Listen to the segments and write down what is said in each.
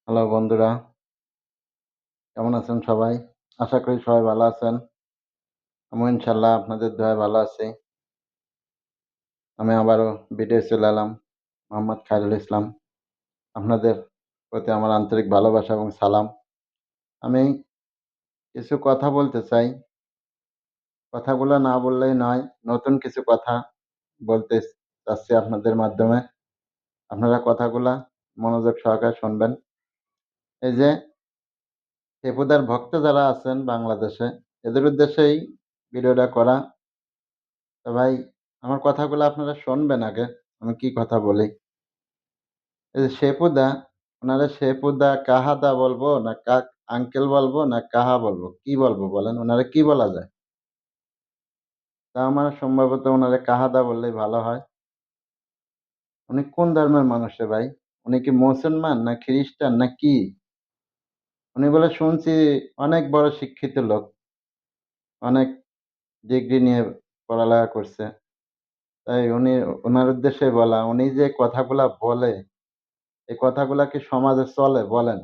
Hello বন্ধুরা, কেমন আছেন সবাই? আশা করি সবাই ভালো আছেন। আমিও ইনশাআল্লাহ আপনাদের দোয়ায় ভালো আছি। আমি আবারও ভিডিও চলে এলাম। মোহাম্মদ খায়রুল ইসলাম। আপনাদের প্রতি আমার আন্তরিক ভালোবাসা এবং সালাম। আমি কিছু কথা বলতে চাই। কথাগুলো না বললেই নয়। নতুন কিছু কথা বলতে চাচ্ছি আপনাদের মাধ্যমে। আপনারা কথাগুলা মনোযোগ সহকারে শুনবেন। এই যে টেপুদার ভক্ত যারা আছেন বাংলাদেশে, এদের উদ্দেশ্যেই ভিডিওটা করা। তো ভাই, আমার কথাগুলো আপনারা শুনবেন আগে। আমি কি কথা বলি। এই যে শেপুদা, ওনারা শেপুদা কাহাদা বলবো না আঙ্কেল বলবো না কাহা বলবো, কি বলবো বলেন? ওনারা কি বলা যায়? তা আমার সম্ভবত ওনারা কাহাদা বললেই ভালো হয়। উনি কোন ধর্মের মানুষ রে ভাই? উনি কি মুসলমান না খ্রিস্টান না কি? উনি বলে শুনছি অনেক বড় শিক্ষিত লোক, অনেক ডিগ্রি নিয়ে পড়ালেখা করছে। তাই ওনার উদ্দেশ্যে বলা, উনি যে কথাগুলা বলে, এই কথাগুলা কি সমাজে চলে বলেন?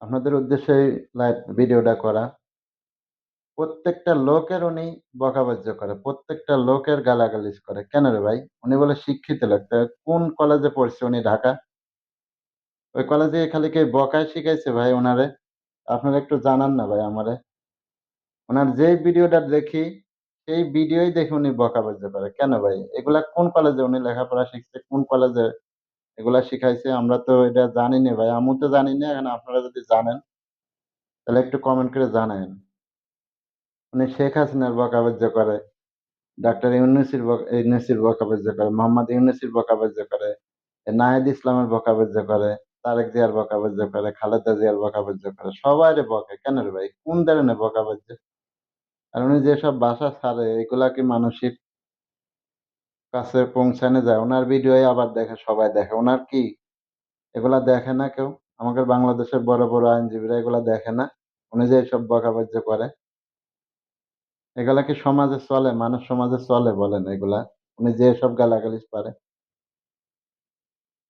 আপনাদের উদ্দেশ্যেই লাইভ ভিডিওটা করা। প্রত্যেকটা লোকের উনি বকাবাজ্য করে, প্রত্যেকটা লোকের গালাগালিজ করে। কেন রে ভাই? উনি বলে শিক্ষিত লোক। তা কোন কলেজে পড়ছে উনি? ঢাকা? ওই কলেজে খালি কি বকাই শিখাইছে ভাই উনারে? আপনারা একটু জানান না ভাই আমারে। উনার যেই ভিডিওটা দেখি, সেই ভিডিওই দেখে উনি বকাবাজ্য করে। কেন ভাই? এগুলা কোন কলেজে উনি লেখাপড়া শিখছে? কোন কলেজে এগুলা শিখাইছে? আমরা তো এটা জানি না ভাই। আমিও তো জানি না। এখন আপনারা যদি জানেন, তাহলে একটু কমেন্ট করে জানায়েন। উনি শেখ হাসিনার বকাবাজ্য করে। ডাক্তার ইউনূসের বকাবাজ্য করে, মোহাম্মদ ইউনূসের বকাবাজ্য করে, নাহিদ ইসলামের বকাবাজ্য করে, তারেক জিয়ার বকাবাজ্য করে, খালেদা জিয়ার বকাবাজ্য করে। সবাইরে বকে। কেন রে ভাই? কোন ধরনের বকাবাজ্য? আর উনি যেসব ভাষা ছাড়ে, এগুলা কি মানুষের কাছে পৌঁছানো যায়? উনার ভিডিওই আবার দেখে, সবাই দেখে। উনার কি এগুলা দেখে না কেউ? আমাদের বাংলাদেশের বড় বড় আইনজীবীরা এগুলা দেখে না? উনি যে এসব বকাবাজ্য করে, এগুলা কি সমাজে চলে? মানুষ সমাজে চলে বলেন এগুলা? উনি যে এসব গালাগালিজ পারে,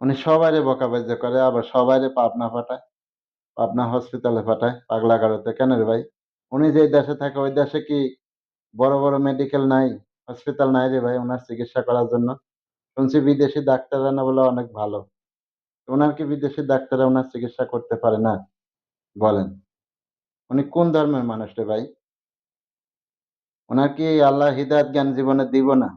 উনি সবাইরে বকাবাজ্য করে, আবার সবাইরে পাবনা পাঠায়, পাবনা হসপিটালে পাঠায়, পাগলাগারদে। কেন রে ভাই? উনি যেই দেশে থাকে, ওই দেশে কি বড় বড় মেডিকেল নাই, হসপিটাল নাই রে ভাই ওনার চিকিৎসা করার জন্য? শুনছি বিদেশি ডাক্তাররা না বলে অনেক ভালো। ওনার কি বিদেশি ডাক্তাররা ওনার চিকিৎসা করতে পারে না বলেন? উনি কোন ধর্মের মানুষ রে ভাই? ওনার কি আল্লাহ হিদায়াত জ্ঞান জীবনে দিব না?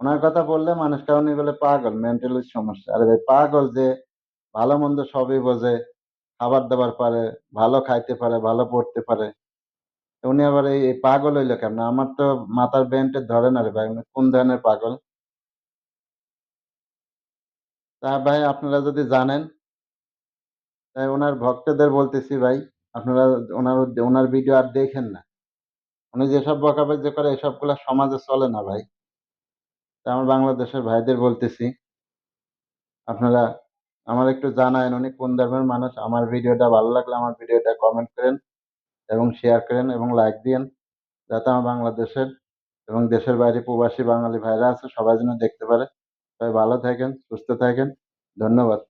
ওনার কথা বললে মানুষটা উনি বলে পাগল, মেন্টালি সমস্যা। আরে ভাই, পাগল যে ভালো মন্দ সবই বোঝে, খাবার দাবার পারে, ভালো খাইতে পারে, ভালো পড়তে পারে। তো উনি আবার এই পাগল হইলো কেমনে? আমার তো মাথার ব্রেনটা ধরে না রে ভাই। উনি কোন ধরনের পাগল? তা ভাই, আপনারা যদি জানেন, তাই ওনার ভক্তদের বলতেছি ভাই, আপনারা ওনার ভিডিও আর দেখেন না। উনি যেসব বকাবাজ্য করে, এসবগুলা সমাজে চলে না ভাই। তাই আমার বাংলাদেশের ভাইদের বলতেছি, আপনারা আমার একটু জানায়েন উনি কোন ধর্মের মানুষ। আমার ভিডিওটা ভালো লাগলে আমার ভিডিওটা কমেন্ট করেন এবং শেয়ার করেন এবং লাইক দিয়েন, যাতে আমার বাংলাদেশের এবং দেশের বাইরে প্রবাসী বাঙালি ভাইরা আছে, সবাই যেন দেখতে পারে। সবাই ভালো থাকেন, সুস্থ থাকেন। ধন্যবাদ।